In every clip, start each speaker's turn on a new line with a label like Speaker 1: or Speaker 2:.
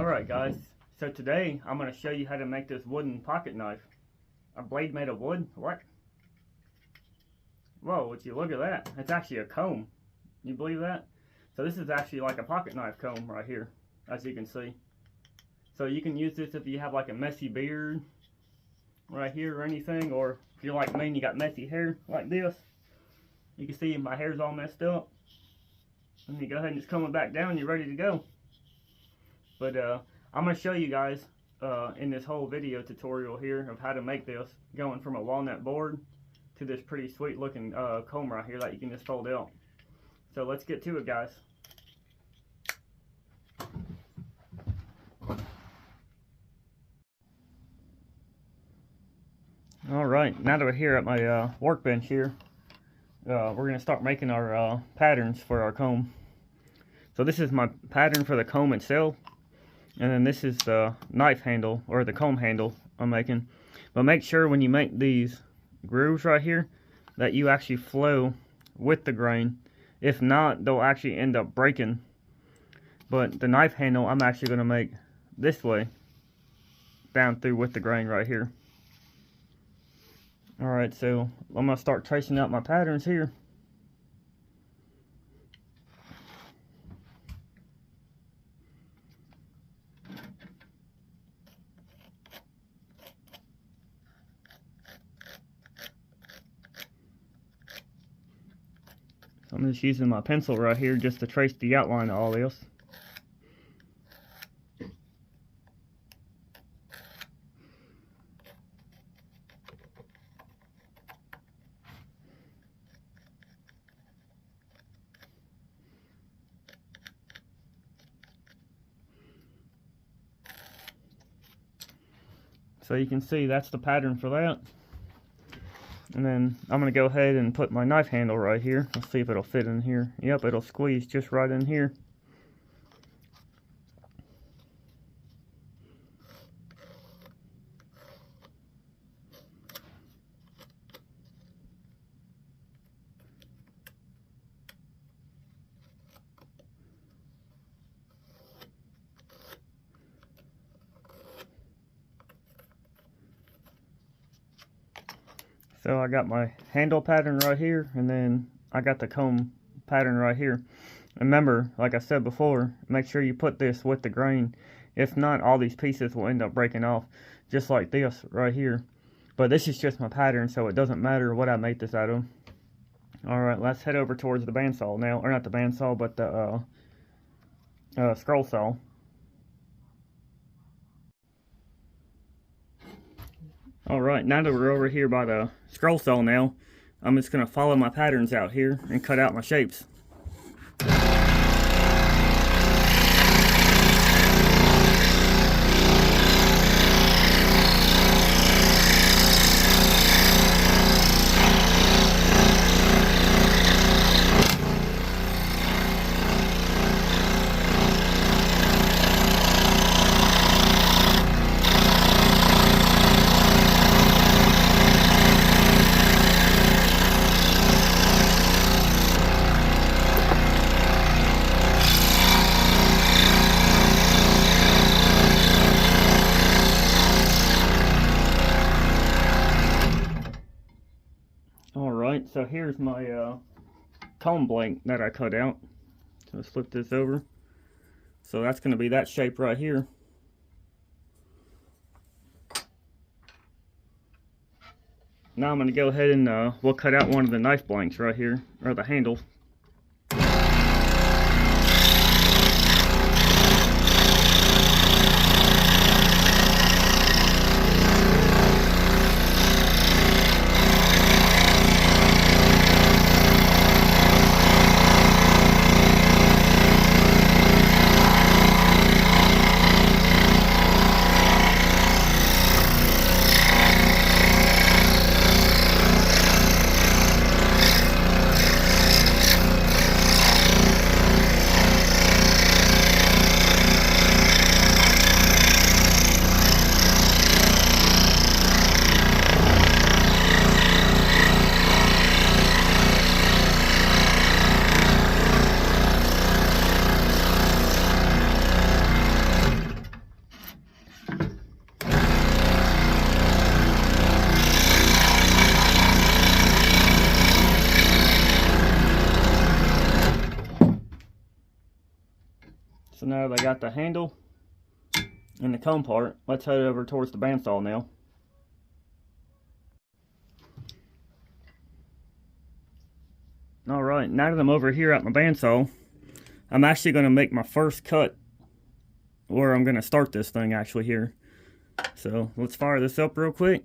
Speaker 1: Alright guys, so today I'm going to show you how to make this wooden pocket knife. A blade made of wood? What? Whoa, would you look at that? It's actually a comb. You believe that? So this is actually like a pocket knife comb right here, as you can see. So you can use this if you have like a messy beard right here or anything, or if you're like me and you got messy hair like this. You can see my hair's all messed up. And you go ahead and just comb it back down, you're ready to go. But I'm going to show you guys in this whole video tutorial here of how to make this, going from a walnut board to this pretty sweet looking comb right here that you can just fold out. So let's get to it, guys. Alright, now that we're here at my workbench here, we're going to start making our patterns for our comb. So this is my pattern for the comb itself. And then this is the knife handle, or the comb handle I'm making. But make sure when you make these grooves right here, that you actually flow with the grain. If not, they'll actually end up breaking. But the knife handle, I'm actually going to make this way, down through with the grain right here. Alright, so I'm going to start tracing out my patterns here. I'm just using my pencil right here just to trace the outline of all this. So you can see that's the pattern for that. And then I'm going to go ahead and put my knife handle right here. Let's see if it'll fit in here. Yep, it'll squeeze just right in here. So I got my handle pattern right here, and then I got the comb pattern right here. Remember, like I said before, make sure you put this with the grain. If not, all these pieces will end up breaking off, just like this right here. But this is just my pattern, so it doesn't matter what I make this out of. Alright, let's head over towards the bandsaw now. Or not the bandsaw, but the scroll saw. Alright, now that we're over here by the scroll saw now, I'm just going to follow my patterns out here and cut out my shapes. Alright, so here's my comb blank that I cut out. So let's flip this over. So that's going to be that shape right here. Now I'm going to go ahead and we'll cut out one of the knife blanks right here, or the handle. So now that I got the handle and the comb part, let's head over towards the bandsaw now. Alright, now that I'm over here at my bandsaw, I'm actually going to make my first cut where I'm going to start this thing actually here. So let's fire this up real quick.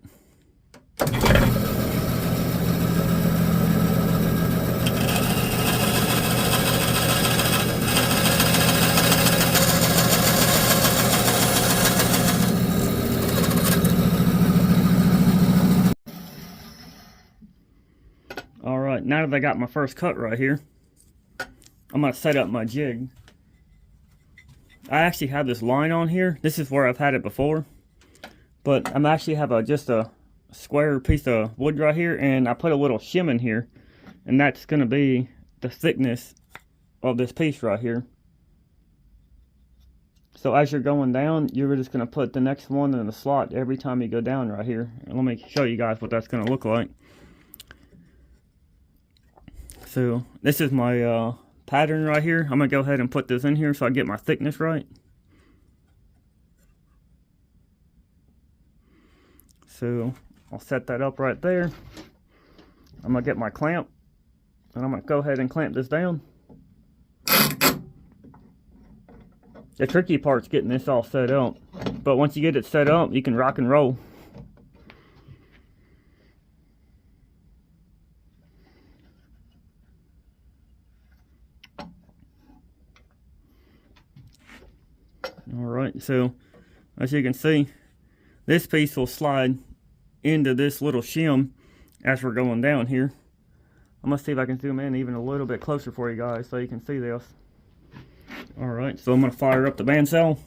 Speaker 1: Alright, now that I got my first cut right here, I'm going to set up my jig. I actually have this line on here. This is where I've had it before. But I'm actually have just a square piece of wood right here, and I put a little shim in here. And that's going to be the thickness of this piece right here. So as you're going down, you're just going to put the next one in the slot every time you go down right here. And let me show you guys what that's going to look like. So this is my pattern right here. I'm going to go ahead and put this in here so I get my thickness right. So I'll set that up right there. I'm going to get my clamp and I'm going to go ahead and clamp this down. The tricky part's getting this all set up, but once you get it set up, you can rock and roll. Alright, so as you can see, this piece will slide into this little shim as we're going down here. I'm going to see if I can zoom in even a little bit closer for you guys so you can see this. Alright, so I'm going to fire up the bandsaw.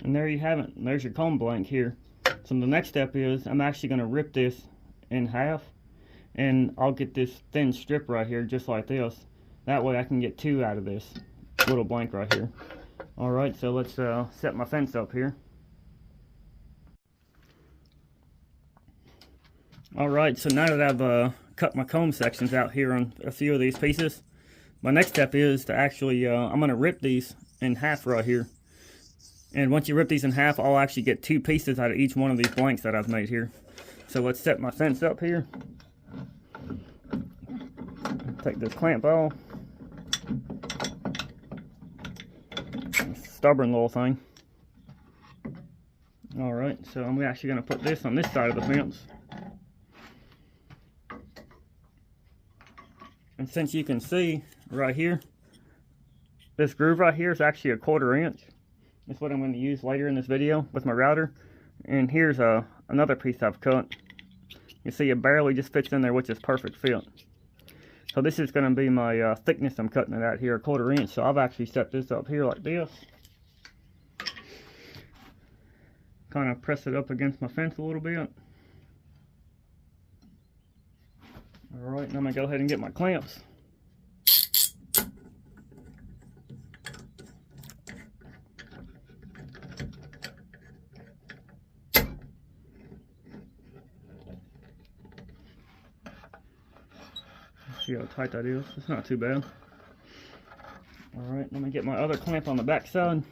Speaker 1: And there you have it. There's your comb blank here. So the next step is I'm actually going to rip this in half, and I'll get this thin strip right here just like this. That way I can get two out of this little blank right here. Alright, so let's set my fence up here. Alright, so now that I've cut my comb sections out here on a few of these pieces, my next step is to actually, I'm going to rip these in half right here. And once you rip these in half, I'll actually get 2 pieces out of each one of these blanks that I've made here. So let's set my fence up here. Take this clamp off. Stubborn little thing. Alright, so I'm actually going to put this on this side of the fence. And since you can see right here, this groove right here is actually a 1/4 inch. That's what I'm going to use later in this video with my router. And here's another piece I've cut. You see it barely just fits in there, which is perfect fit. So this is going to be my thickness I'm cutting it at here, a 1/4 inch. So I've actually set this up here like this. Kind of press it up against my fence a little bit. Alright, now I'm going to go ahead and get my clamps. See how tight that is? It's not too bad. Alright, let me get my other clamp on the back side.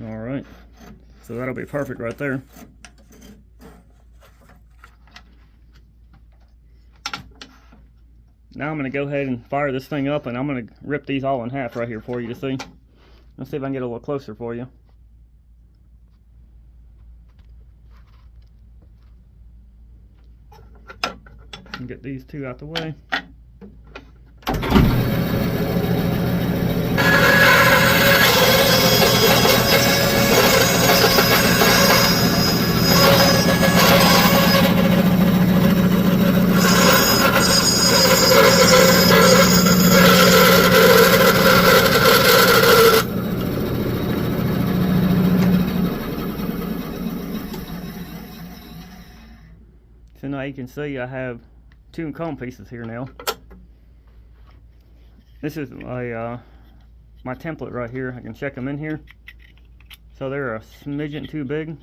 Speaker 1: Alright, so that'll be perfect right there. Now I'm going to go ahead and fire this thing up, and I'm going to rip these all in half right here for you to see. Let's see if I can get a little closer for you. And get these 2 out the way. So now you can see I have 2 comb pieces here now. This is my template right here. I can check them in here. So they're a smidgen too big,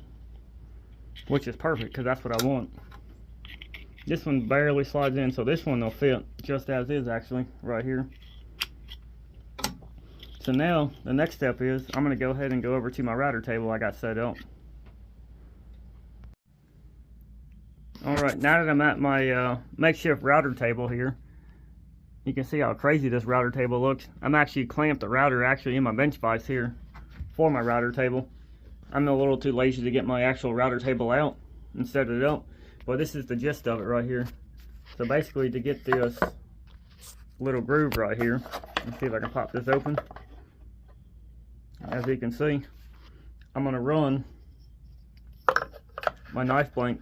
Speaker 1: which is perfect because that's what I want. This one barely slides in, so this one will fit just as is actually right here. So now the next step is I'm going to go ahead and go over to my router table I got set up. Alright, now that I'm at my makeshift router table here, you can see how crazy this router table looks. I'm actually clamped the router actually in my bench vise here for my router table. I'm a little too lazy to get my actual router table out and set it up, but this is the gist of it right here. So basically, to get this little groove right here, let's see if I can pop this open. As you can see, I'm going to run my knife blank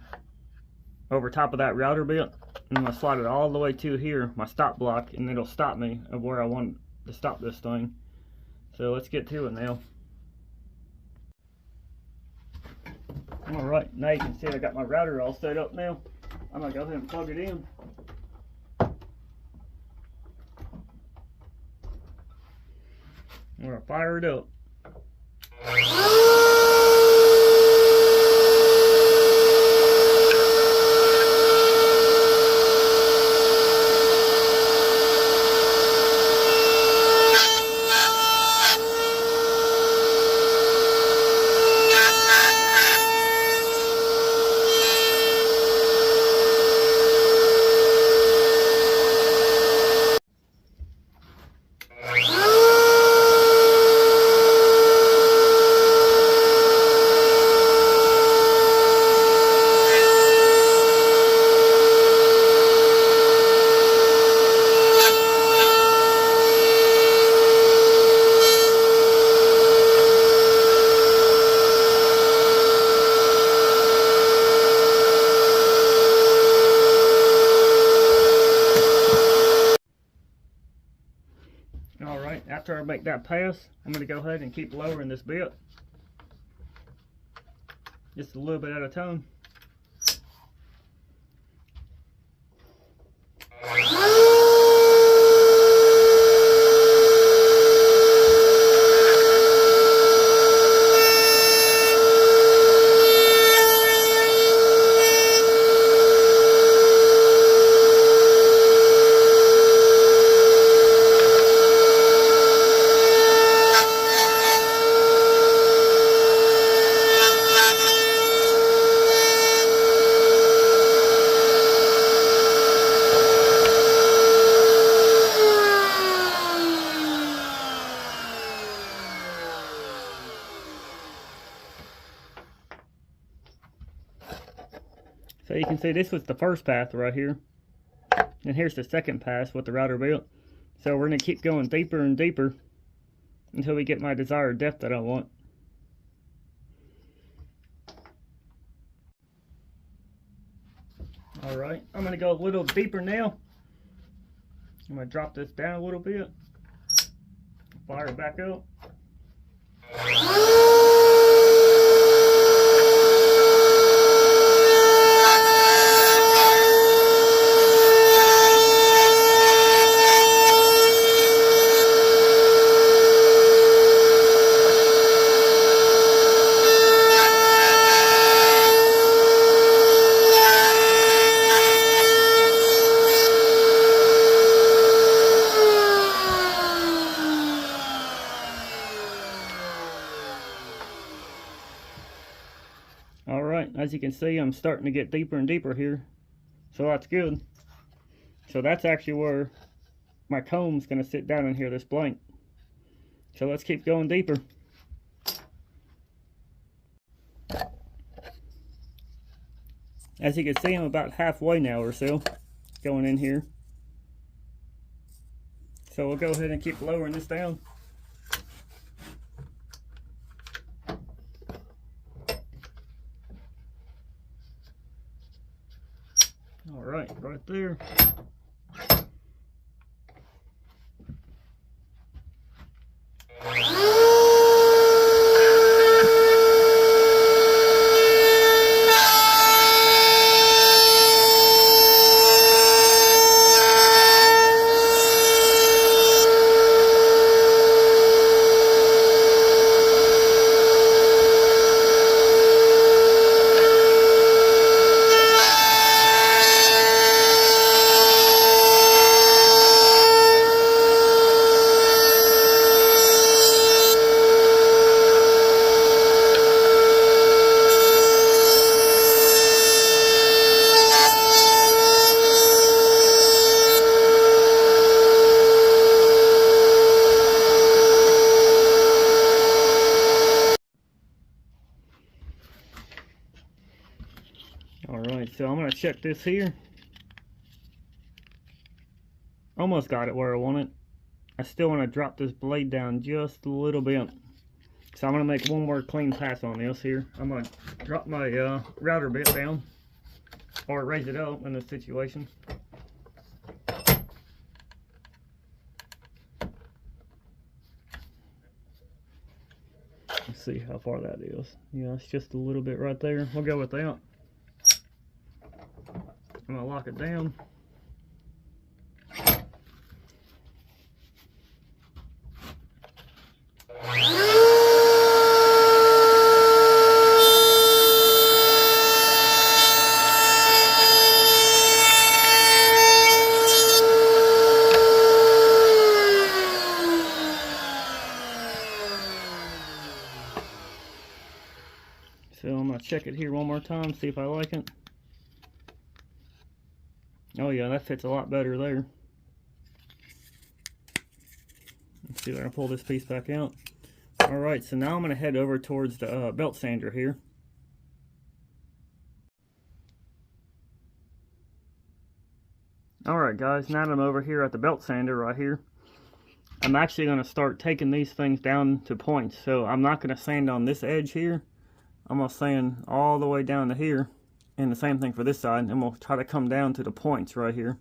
Speaker 1: over top of that router bit, and I'm going to slide it all the way to here, my stop block, and it'll stop me of where I want to stop this thing. So let's get to it now. Alright, now you can see I got my router all set up now. I'm going to go ahead and plug it in. I'm going to fire it up. Alright, after I make that pass, I'm going to go ahead and keep lowering this bit. Just a little bit at a time. So you can see this was the first path right here. And here's the second pass with the router belt. So we're going to keep going deeper and deeper until we get my desired depth that I want. Alright, I'm going to go a little deeper now. I'm going to drop this down a little bit. Fire it back up. Alright, as you can see, I'm starting to get deeper and deeper here. So that's good. So that's actually where my comb's going to sit down in here, this blank. So let's keep going deeper. As you can see, I'm about halfway now or so going in here. So we'll go ahead and keep lowering this down. Alright, right there. Alright, so I'm going to check this here. Almost got it where I want it. I still want to drop this blade down just a little bit. So I'm going to make one more clean pass on this here. I'm going to drop my router bit down. Or raise it up in this situation. Let's see how far that is. Yeah, it's just a little bit right there. We'll go with that. I'm going to lock it down. So I'm going to check it here one more time, see if I like it. Oh yeah, that fits a lot better there. Let's see if I can pull this piece back out. Alright, so now I'm going to head over towards the belt sander here. Alright guys, now that I'm over here at the belt sander right here, I'm actually going to start taking these things down to points. So I'm not going to sand on this edge here. I'm going to sand all the way down to here. And the same thing for this side, and we'll try to come down to the points right here.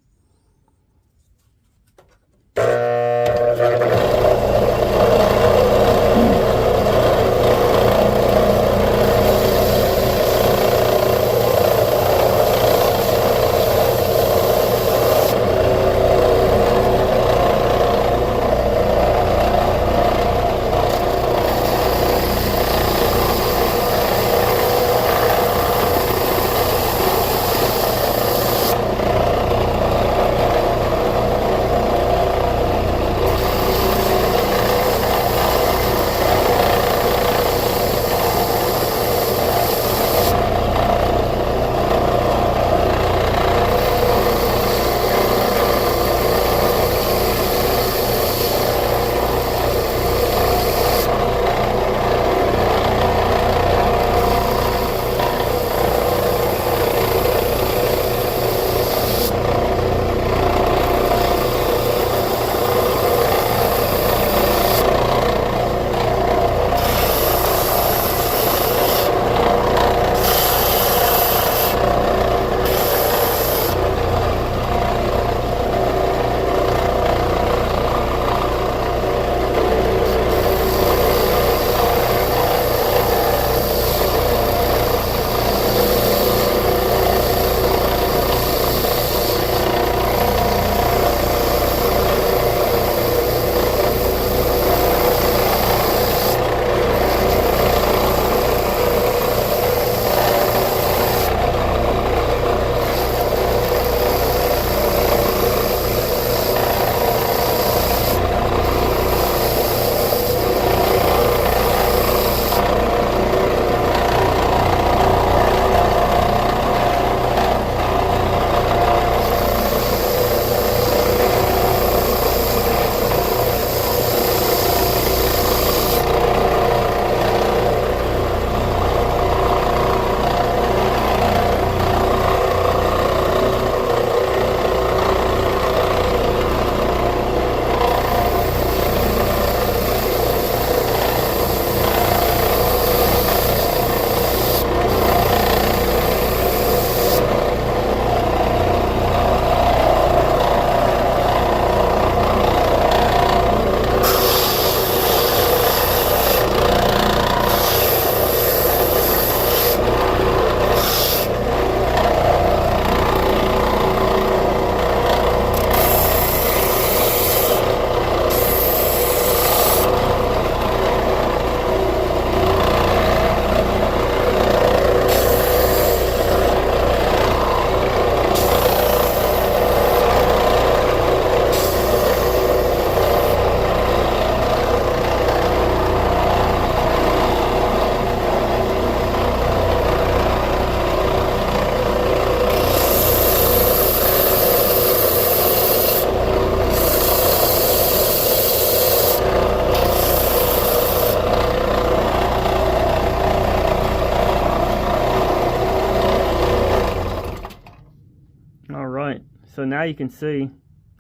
Speaker 1: So now you can see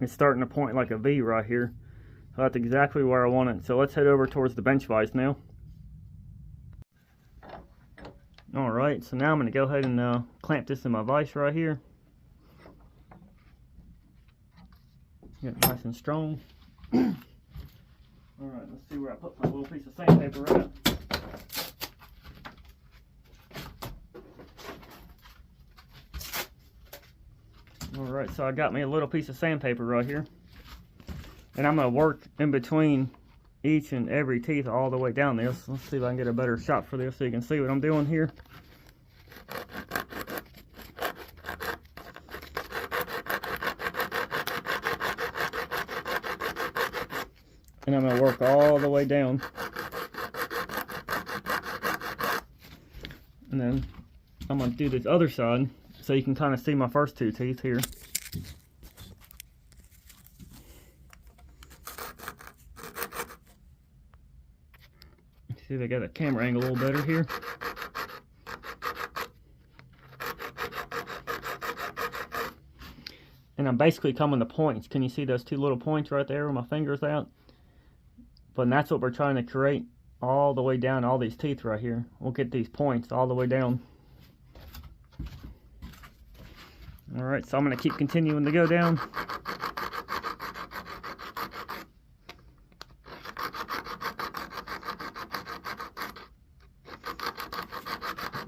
Speaker 1: it's starting to point like a V right here. So that's exactly where I want it. So let's head over towards the bench vise now. Alright, so now I'm going to go ahead and clamp this in my vise right here. Get it nice and strong. Alright, let's see where I put my little piece of sandpaper at. Alright, so I got me a little piece of sandpaper right here. And I'm going to work in between each and every teeth all the way down this. Let's see if I can get a better shot for this so you can see what I'm doing here. And I'm going to work all the way down. And then I'm going to do this other side so you can kind of see my first two teeth here. See if I got a camera angle a little better here. And I'm basically coming to points. Can you see those two little points right there where my finger's out? But that's what we're trying to create all the way down all these teeth right here. We'll get these points all the way down. Alright, so I'm going to keep continuing to go down.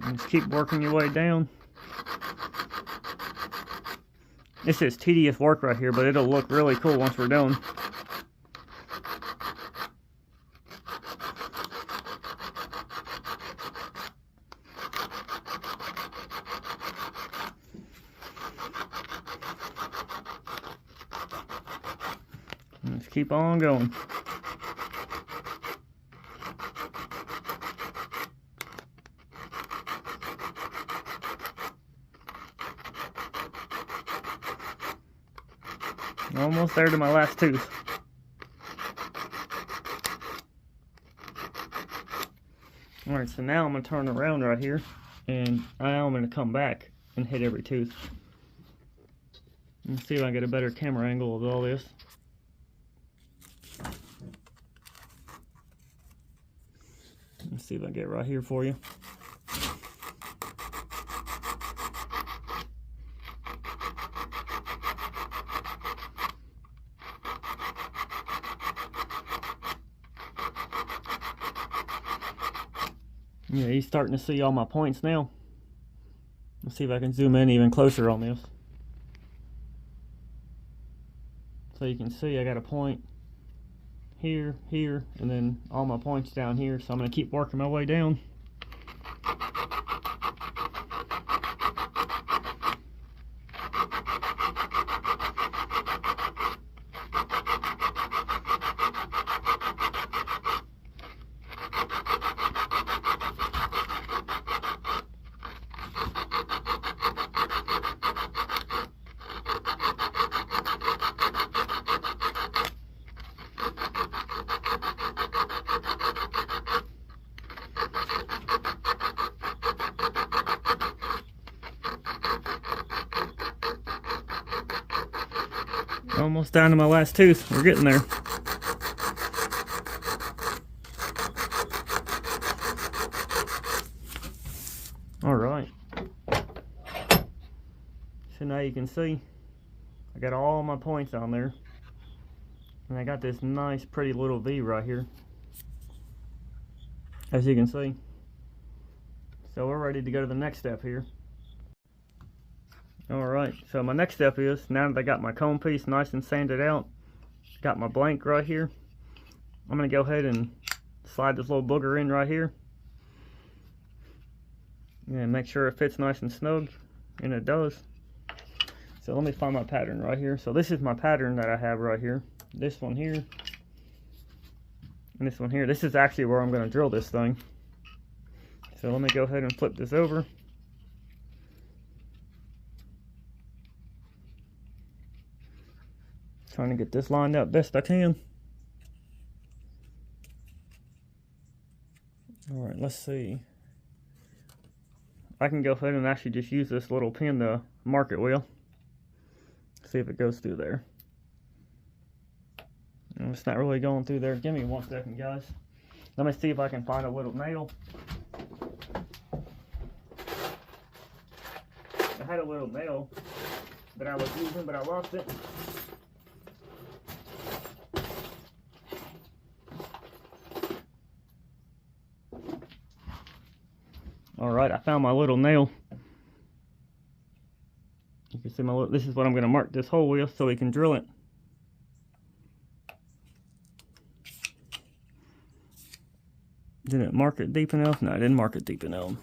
Speaker 1: And just keep working your way down. This is tedious work right here, but it'll look really cool once we're done. Let's keep on going. Almost there to my last tooth. Alright, so now I'm going to turn around right here, and I'm going to come back and hit every tooth. Let's see if I can get a better camera angle of all this. Let's see if I can get right here for you. Yeah, he's starting to see all my points now. Let's see if I can zoom in even closer on this. So you can see I got a point here, here, and then all my points down here. So I'm going to keep working my way down. Almost down to my last tooth. We're getting there. Alright. So now you can see I got all my points on there. And I got this nice pretty little V right here, as you can see. So we're ready to go to the next step here. Alright, so my next step is, now that I got my comb piece nice and sanded out, got my blank right here, I'm going to go ahead and slide this little booger in right here. And make sure it fits nice and snug, and it does. So let me find my pattern right here. So this is my pattern that I have right here. This one here, and this one here. This is actually where I'm going to drill this thing. So let me go ahead and flip this over. Trying to get this lined up best I can. Alright, let's see. I can go ahead and actually just use this little pin to mark it with. see if it goes through there. It's not really going through there. Give me 1 second, guys. Let me see if I can find a little nail. I had a little nail that I was using, but I lost it. Alright, I found my little nail. You can see my little, this is what I'm going to mark this hole with so we can drill it. Didn't mark it deep enough? No, I didn't mark it deep enough.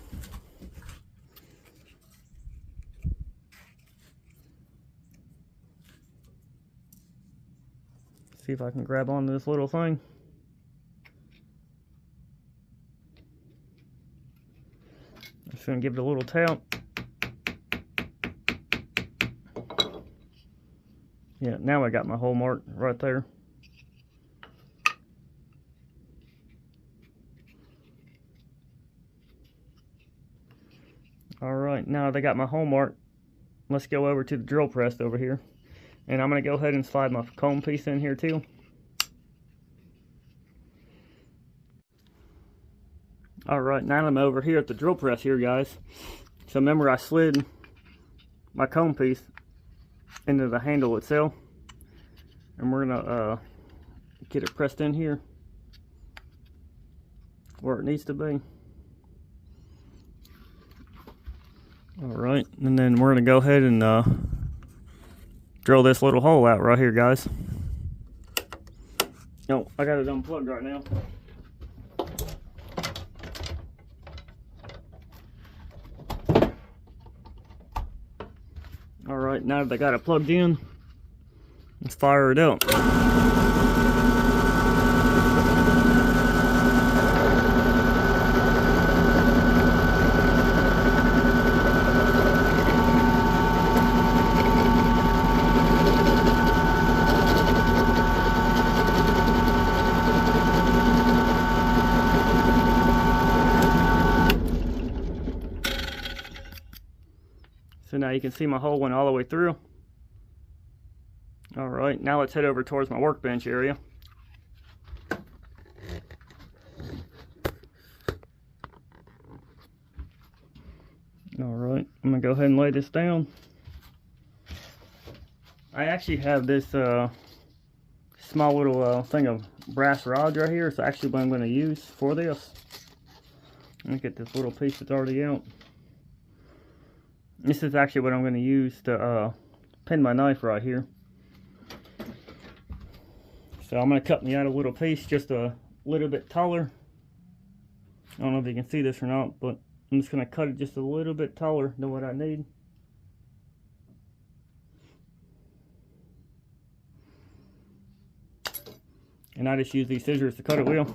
Speaker 1: See if I can grab onto this little thing. I'm just going to give it a little tap. Yeah, now I got my hole marked right there. Alright, now that I got my hole marked, let's go over to the drill press over here. And I'm going to go ahead and slide my comb piece in here too. Alright, now I'm over here at the drill press here, guys. So remember I slid my comb piece into the handle itself. And we're going to get it pressed in here where it needs to be. Alright, and then we're going to go ahead and drill this little hole out right here, guys. No, I got it unplugged right now. Alright, now that I got it plugged in, let's fire it up. So now you can see my hole went all the way through. Alright, now let's head over towards my workbench area. Alright, I'm going to go ahead and lay this down. I actually have this small little thing of brass rods right here. It's actually what I'm going to use for this. Let me get this little piece that's already out. This is actually what I'm going to use to pin my knife right here. So I'm going to cut me out a little piece just a little bit taller. I don't know if you can see this or not, but I'm just going to cut it just a little bit taller than what I need. And I just use these scissors to cut it with.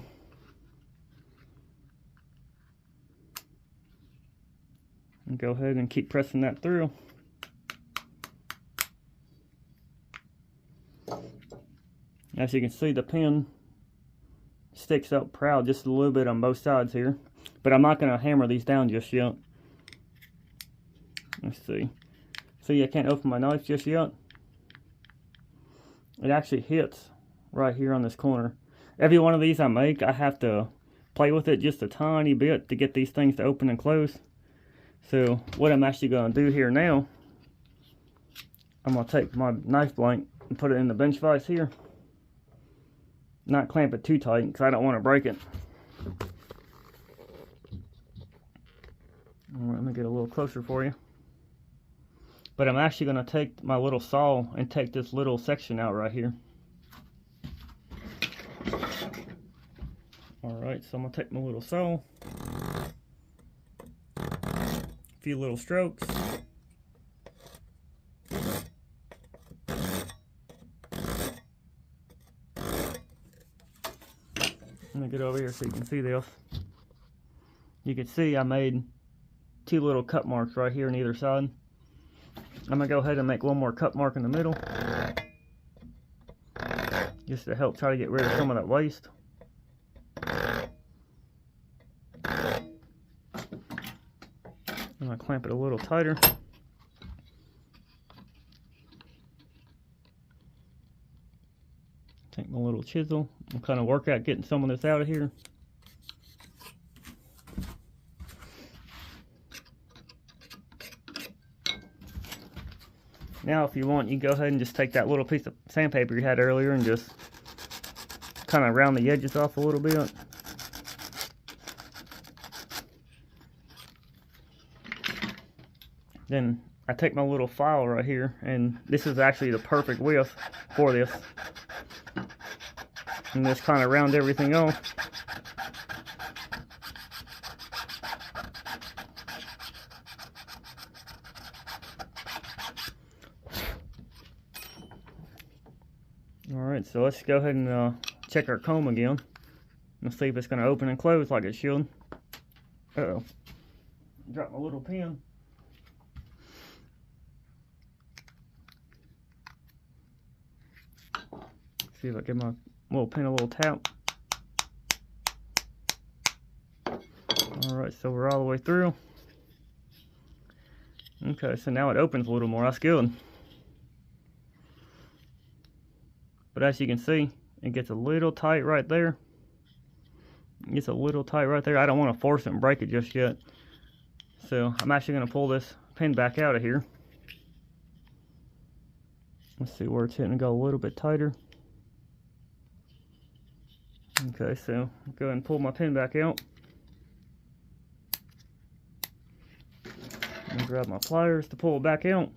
Speaker 1: And go ahead and keep pressing that through. As you can see, the pin sticks up proud just a little bit on both sides here. But I'm not going to hammer these down just yet. Let's see. See, I can't open my knife just yet. It actually hits right here on this corner. Every one of these I make, I have to play with it just a tiny bit to get these things to open and close. So what I'm actually going to do here now, I'm going to take my knife blank and put it in the bench vise here. Not clamp it too tight because I don't want to break it. Alright, let me get a little closer for you. But I'm actually going to take my little saw and take this little section out right here. Alright, so I'm going to take my little saw. Few little strokes. Let me get over here so you can see this. You can see I made 2 little cut marks right here on either side. I'm gonna go ahead and make one more cut mark in the middle, just to help try to get rid of some of that waste. I'm going to clamp it a little tighter. Take my little chisel and kind of work out getting some of this out of here. Now if you want, you can go ahead and just take that little piece of sandpaper you had earlier and just kind of round the edges off a little bit. Then I take my little file right here, and this is actually the perfect width for this. And just kind of round everything off. Alright, so let's go ahead and check our comb again. Let's see if it's going to open and close like it should. Uh-oh. Dropped my little pen. See if I give my little pen a little tap. Alright, so we're all the way through. Okay, so now it opens a little more. That's good. But as you can see, it gets a little tight right there. It gets a little tight right there. I don't want to force it and break it just yet. So I'm actually going to pull this pin back out of here. Let's see where it's hitting and go a little bit tighter. Okay, so go ahead and pull my pin back out. And grab my pliers to pull it back out.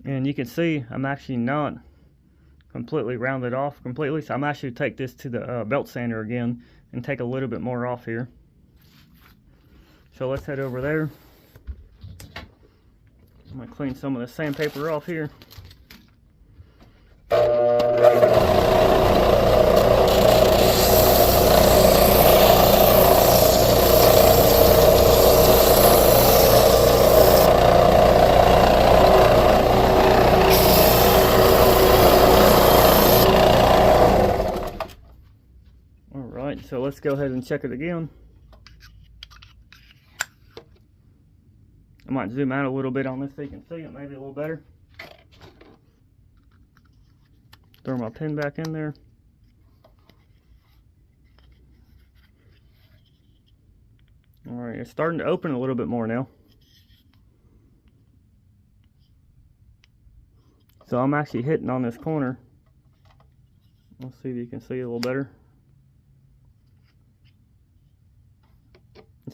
Speaker 1: And you can see I'm actually not completely rounded off completely, so I'm actually take this to the belt sander again and take a little bit more off here. So let's head over there. I'm gonna clean some of the sandpaper off here. Alright, so let's go ahead and check it again. I might zoom out a little bit on this so you can see it maybe a little better. Throw my pin back in there. Alright, it's starting to open a little bit more now. So I'm actually hitting on this corner. Let's see if you can see it a little better.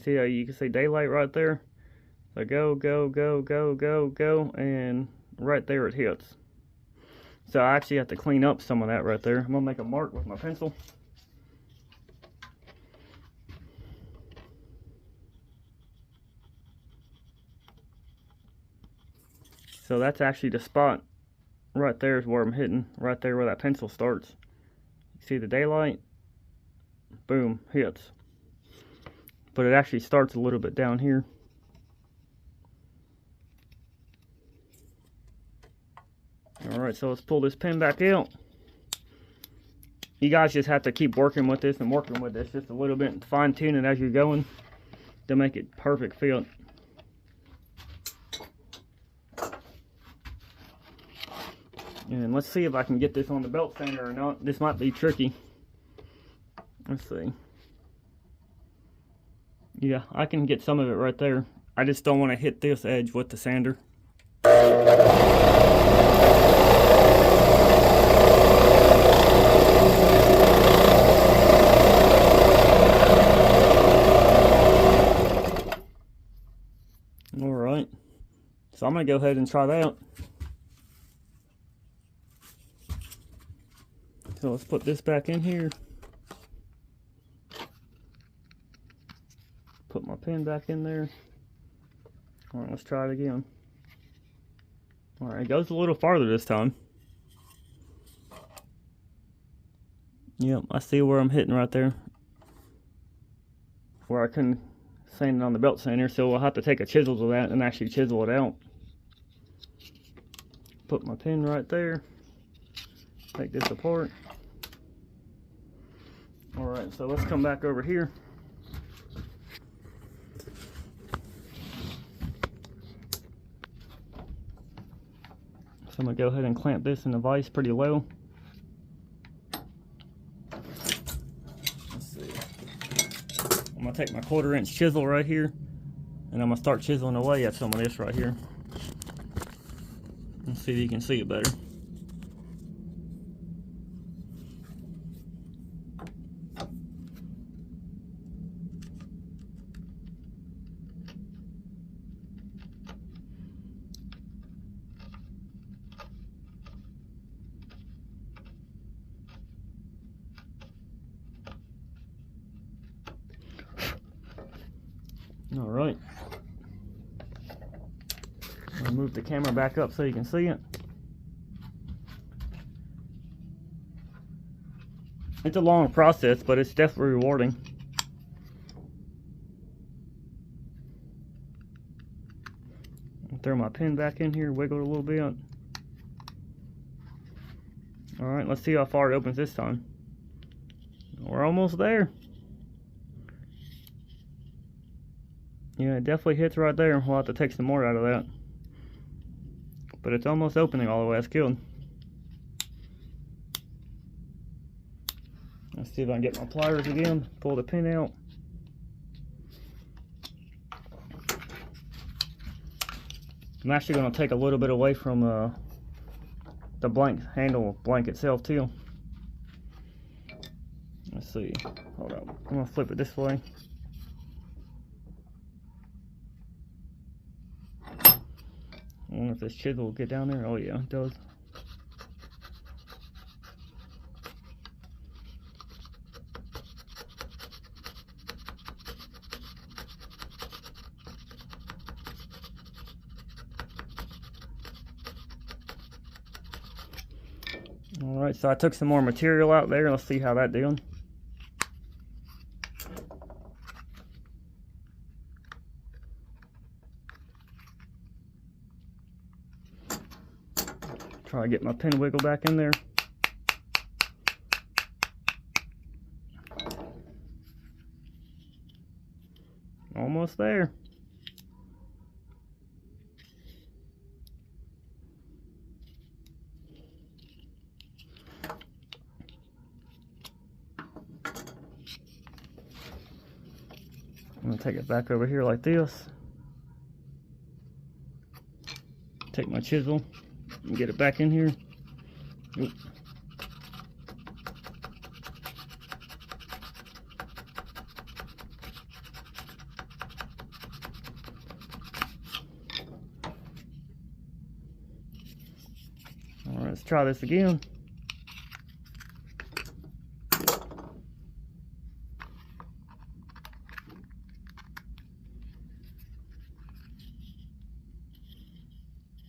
Speaker 1: See how you can see daylight right there? So go, go, go, go, go, go, and right there it hits. So I actually have to clean up some of that right there. I'm gonna make a mark with my pencil. So that's actually the spot right there is where I'm hitting, right there where that pencil starts. See the daylight? Boom, hits. But it actually starts a little bit down here. Alright, so let's pull this pin back out. You guys just have to keep working with this and working with this just a little bit and fine tune it as you're going to make it perfect fit. And let's see if I can get this on the belt sander or not. This might be tricky. Let's see. Yeah, I can get some of it right there. I just don't want to hit this edge with the sander. Alright, so I'm going to go ahead and try that out. So let's put this back in here. Put my pin back in there. Alright, let's try it again. Alright, it goes a little farther this time. Yep, I see where I'm hitting right there. Where I couldn't sand it on the belt sander, so I'll have to take a chisel to that and actually chisel it out. Put my pin right there. Take this apart. Alright, so let's come back over here. I'm gonna go ahead and clamp this in the vise pretty low. Let's see. I'm gonna take my 1/4-inch chisel right here, and I'm gonna start chiseling away at some of this right here. Let's see if you can see it better. All right. I'll move the camera back up so you can see it. It's a long process, but it's definitely rewarding. I'll throw my pen back in here, wiggle it a little bit. All right, let's see how far it opens this time. We're almost there. Yeah, it definitely hits right there. We'll have to take some more out of that. But it's almost opening all the way. That's good. Let's see if I can get my pliers again. Pull the pin out. I'm actually going to take a little bit away from the blank handle blank itself too. Let's see. Hold up. I'm going to flip it this way. I wonder if this chisel will get down there. Oh yeah, it does. Alright, so I took some more material out there. Let's see how that did. Try to get my pin wiggle back in there. Almost there. I'm gonna take it back over here like this. Take my chisel and get it back in here. Oop. All right, let's try this again.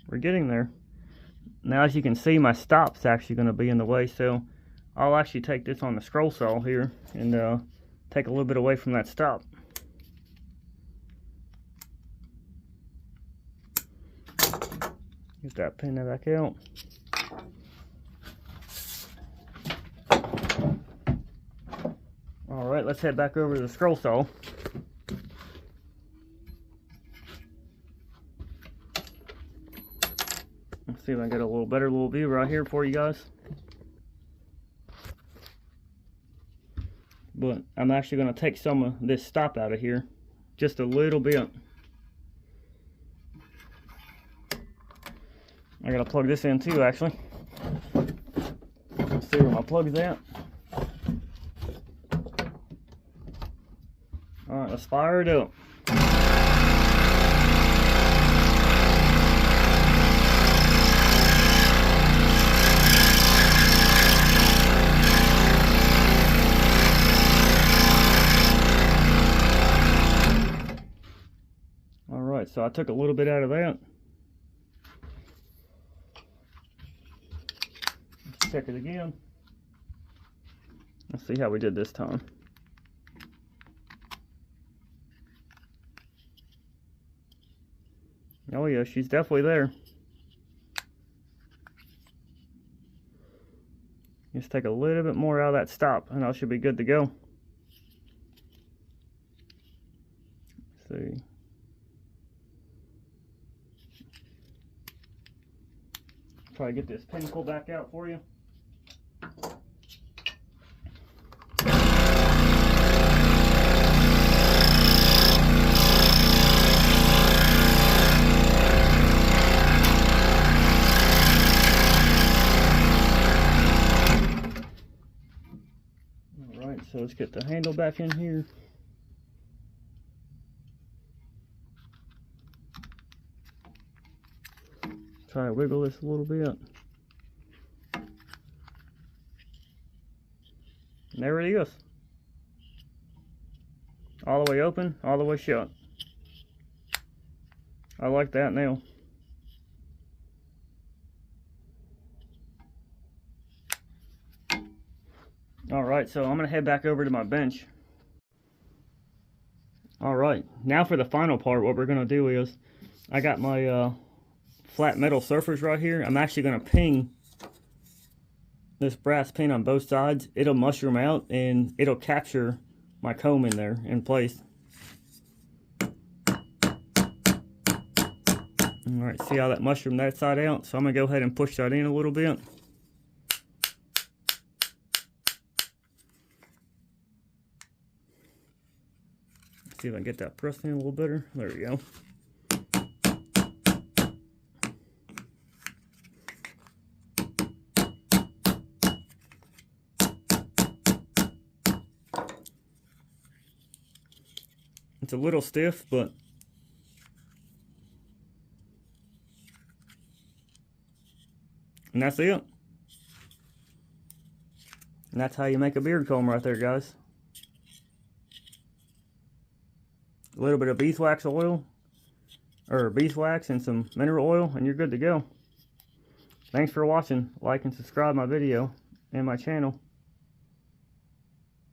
Speaker 1: We're getting there. Now, as you can see, my stop's actually going to be in the way, so I'll actually take this on the scroll saw here and take a little bit away from that stop. Get that pin back out. All right, let's head back over to the scroll saw. Let's see if I can get a little better view right here for you guys. But I'm actually going to take some of this stop out of here, just a little bit. I gotta plug this in too, actually. Let's see where my plug's at. Alright, let's fire it up. Alright, so I took a little bit out of that. Let's check it again. Let's see how we did this time. Oh yeah, she's definitely there. Just take a little bit more out of that stop and I should be good to go. Let's see. Try to get this pin pull back out for you. Alright, so let's get the handle back in here. Try to wiggle this a little bit. And there it is. All the way open, all the way shut. I like that now. Alright, so I'm going to head back over to my bench. Alright, now for the final part, what we're going to do is, I got my flat metal surfers right here. I'm actually going to ping this brass pin on both sides. It'll mushroom out and it'll capture my comb in there in place. Alright, see how that mushroomed that side out? So I'm going to go ahead and push that in a little bit. See if I can get that pressed in a little better. There we go. It's a little stiff, but and that's it. And that's how you make a beard comb right there, guys. A little bit of beeswax oil, or beeswax and some mineral oil, and you're good to go. Thanks for watching. Like and subscribe my video and my channel.